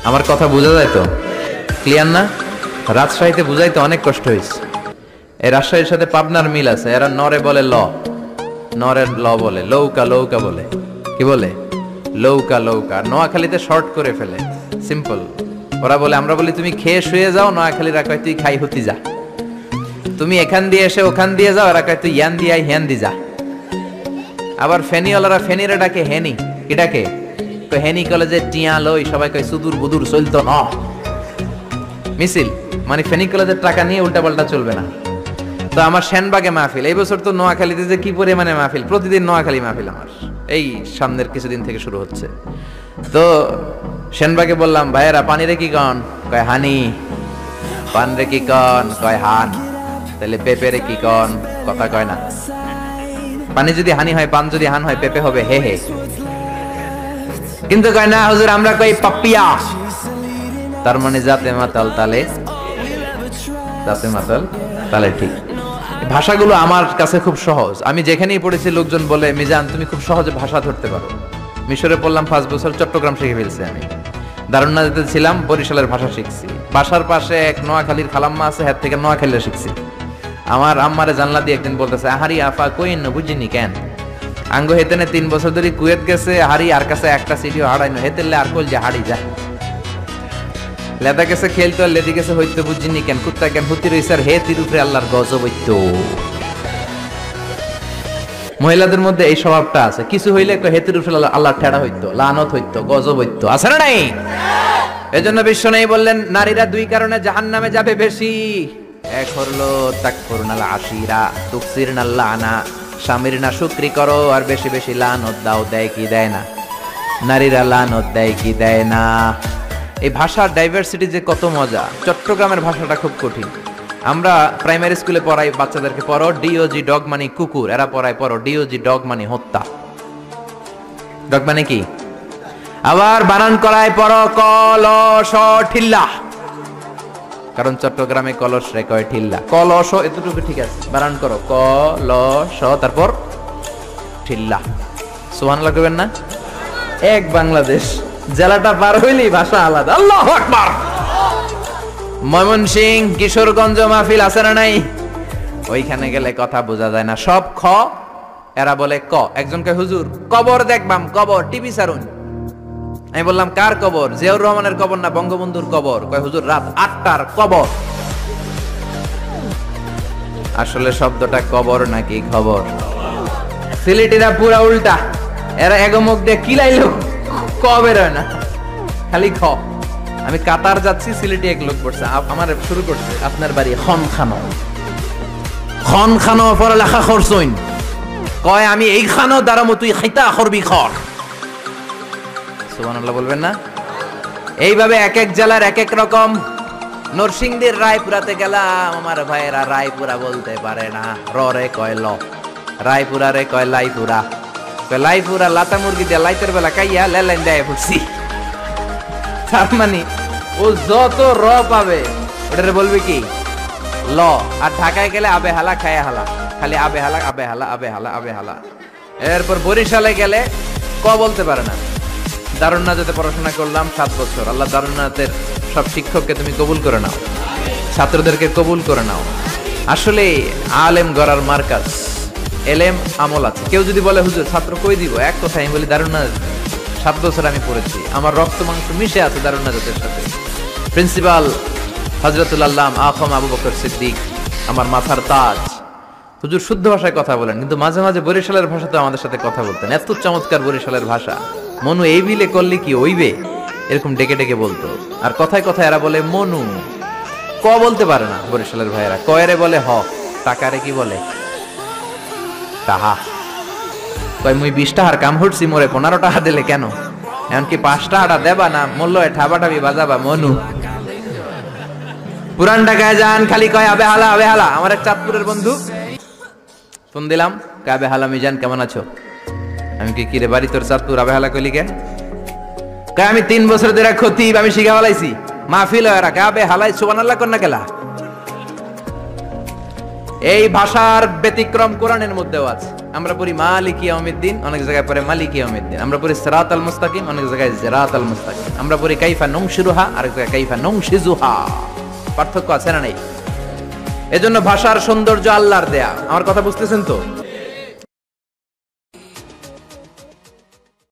আমার কথা বোঝা যায় তো? ক্লিয়ার না? রাজশাহীতে বুঝাইতে অনেক কষ্ট হয়েছে। এই রাজশাহীর সাথে পাবনার মিল আছে। এরা নরে বলে ল, নরের ল বলে, লৌকা লৌকা বলে। কি বলে? লৌকা লৌকা। নোয়াখালীতে শর্ট করে ফেলে, সিম্পল। ওরা বলে, আমরা বলি তুমি খেয়ে শুয়ে যাও, নোয়াখালীরা কয় তুই খাই হতি যা। তুমি এখান দিয়ে এসে ওখান দিয়ে যাও, এরা কয় তুই ইয়ান দিয়ে হ্যান দি যা। আবার ফেনিওয়ালারা ফেনিরে ডাকে হেনি। কি ডাকে? হেনি কলেজে টিয়া লই, সবাই কয় সুদূর বুদুর চলতো না মিছিল, মানে ফেনী কলেজের টাকা নিয়ে উল্টাপাল্টা চলবে না। তো আমার সেনবাগে মাহফিল, এই বছর তো নোয়াখালীতে যে কি পরিমাণে মাহফিল, প্রতিদিন নোয়াখালী মাহফিল আমার এই সামনের কিছুদিন থেকে শুরু হচ্ছে। তো সেনবাগে বললাম, ভাইয়েরা পানি রে কি কন? কয় হানি। পান রে কি কন? কয় হান। তাহলে পেঁপে রে কি কন? কথা কয় না। পানি যদি হানি হয়, পান যদি হান হয়, পেঁপে হবে হে হে। কিন্তু কয় না হুজুর, আমরা কই পাপিয়া। তার মানে জাতে মাতাল তালে, জাতে মাতাল তালে। ঠিক। ভাষাগুলো আমার কাছে খুব সহজ। আমি যেখানেই পড়েছি লোকজন বলে, মিজান তুমি খুব সহজে ভাষা ধরতে পারো। মিশরে পড়লাম 5 বছর, চট্টগ্রাম শিখে ফেলছি আমি। দারুন্নাতে ছিলাম, বরিশালের ভাষা শিখছি। বাসার পাশে এক নোয়াখালীর খালাম্মা আছে, হ্যাঁ থেকে নোয়াখালীরা শিখছি। আমার আম্মারে জানলা দিয়ে একদিন বলতেছে, আহারি আফা কইন না বুঝিনি কেন আঙ্গ হেতেনে 3 বছর ধরে কুয়েত গেছে, হারি আর কাছে একটা সিটিও হারাইনো, হেতেলে আর কল যে হাড়ি যা লেদা গেছে খেলতো, আর লেদি গেছে হইতে বুঝিনি কেন কুত্তা কেন হুতি রইছে, আর হে তিরুপরে আল্লাহর গজব হইতো। মহিলাদের মধ্যে এই স্বভাবটা আছে, কিছু হইলে হেতির উপরে আল্লাহর ঠেড়া হইতো, লানত হইতো, গজব হইতো, আছে না নাই? এজন্য বিশ্ব নেই বললেন, নারীরা 2 কারণে জাহান্নামে যাবে বেশি। এক হলো তাকফুরনাল আশিরা তুকসিরনাল লানা, স্বামীর না শুকরি করো আর বেশি বেশি লানত দাও। দেয় কি দেয় না? নারীরা লানত দেয় কি দেয় না? এই ভাষার ডাইভার্সিটি যে কত মজা। চট্টগ্রামের ভাষাটা খুব কঠিন। আমরা প্রাইমারি স্কুলে পড়াই বাচ্চাদেরকে, পড়ো ডিওজি ডগ মানে কুকুর, এরা পড়ায় পড়ো ডিওজি ডগ মানে হত্যা। ডগ মানে কি? আবার বানান করায় পড়ো কলস ঠিল্লা, কারণ চট্টগ্রামে কলস রে কয় ঠিল্লা। কলস এতটুকু ঠিক আছে, বানান করো কলস তারপর ঠিল্লা। সুবহানাল্লাহ কইবেন না? এক বাংলাদেশ, জেলাটা পার হইলেই ভাষা আলাদা। আল্লাহু আকবার। ময়মনসিংহ কিশোরগঞ্জ মাহফিল আছে না নাই? ওইখানে গেলে কথা বোঝা যায় না, সব খ, এরা বলে ক। একজনকে হুজুর কবর দেখবাম, কবর টিভি সারুন। আমি বললাম কার কবর? জিয়াউর রহমানের কবর না বঙ্গবন্ধুর কবর? কয় হুজুর রাত 8টার কবর। আসলে শব্দটা কবর নাকি খবর? সিলেটিরা পুরা উল্টা, এরা এগমুখ দিয়ে কিলাইলো ক বের হয় না, খালি খ। আমি কাতার যাচ্ছি, সিলেটি এক লোক পড়ছে, আমার শুরু করছে আপনার বাড়ি খনখানো, খনখানো পড়ালেখা করছইন, কয় আমি এইখানো দাঁড়ামো তুই খাইতা করবি খর। সুবহানাল্লাহ বলবেন না? এইভাবে এক এক জেলার এক এক রকম। নরসিংদীর রায়পুরাতে গেলাম, আমার ভাইয়েরা রায়পুরা বলতে পারে না, র রে কয় ল, রায়পুরা রে কয় লাইপুরা, কয় লাইপুরা লাতা মুরগি দিয়ে লাইতের বেলা কাইয়া লেলাইন দেয় ফুটছি। তার মানে ও যত র পাবে ওটারে বলবে কি ল। আর ঢাকায় গেলে আবে হালা খায়া হালা, খালি আবে হালা আবে হালা আবে হালা আবে হালা। এরপর বরিশালে গেলে ক বলতে পারে না। দারুন্নাতে পড়াশোনা করলাম 7 বছর। আল্লাহ দারুন্নাতের সব শিক্ষককে তুমি কবুল করে নাও, ছাত্রদেরকে কবুল করে নাও। আসলে আলেম গড়ার মার্কাজ, এলেম আমল আছে। কেউ যদি বলে হুজুর ছাত্র কই দিব, এক কথা আমি বলি দারুন্নাত 7 বছর আমি পড়েছি, আমার রক্ত মাংস মিশে আছে দারুন্নাতের সাথে। প্রিন্সিপাল হযরতুল আল্লাম আখম আবু বকর সিদ্দিক আমার মাথার তাজ। হুজুর শুদ্ধ ভাষায় কথা বলেন, কিন্তু মাঝে মাঝে বরিশালের ভাষাতে আমাদের সাথে কথা বলতেন। এত চমৎকার বরিশালের ভাষা, মনু এই বিলে করলে কি ওইবে, এরকম ডেকে ডেকে বলতো। আর কথায় কথায় এরা বলে মনু, ক বলতে পারে না বরিশালের ভাইয়েরা, কয়রে বলে হ, টাকারে কি বলে তাহা। কয় মুই 20 টাকার কাম হচ্ছি, মোরে 15 টাকা দিলে কেন, এমনকি 5 টাকাটা দেবা না, মূল্য ঠাবাটাবি বাজাবা মনু। পুরান ঢাকায় যান, খালি কয় আবে হালা আবে হালা। আমার এক চাঁদপুরের বন্ধু ফোন দিলাম, আবে হালা মিজান কেমন আছো? আমি কি রে বাড়ি তোর চাঁদপুর, আবে হালা কইলি কেন? কয় আমি 3 বছর ধরে খতিব, আমি শিখা ফেলাইছি, মাহফিল হয় রাখে আবে হালাই সুবহানাল্লাহ কন্যা কেলা। এই ভাষার ব্যতিক্রম কোরআনের মধ্যেও আছে। আমরা পড়ি মালিকি ইয়াউমিদ্দিন, অনেক জায়গায় পড়ে মালিকি ইয়াউমিদ্দিন। আমরা পড়ি সিরাতাল মুস্তাকিম, অনেক জায়গায় সিরাতাল মুস্তাকিম। আমরা পড়ি কাইফা নুনশিরুহা, আরেক জায়গায় কাইফা নুনশিজুহা। পার্থক্য আছে না নেই? এজন্য ভাষার সৌন্দর্য আল্লাহর দেয়া। আমার কথা বুঝতেছেন তো?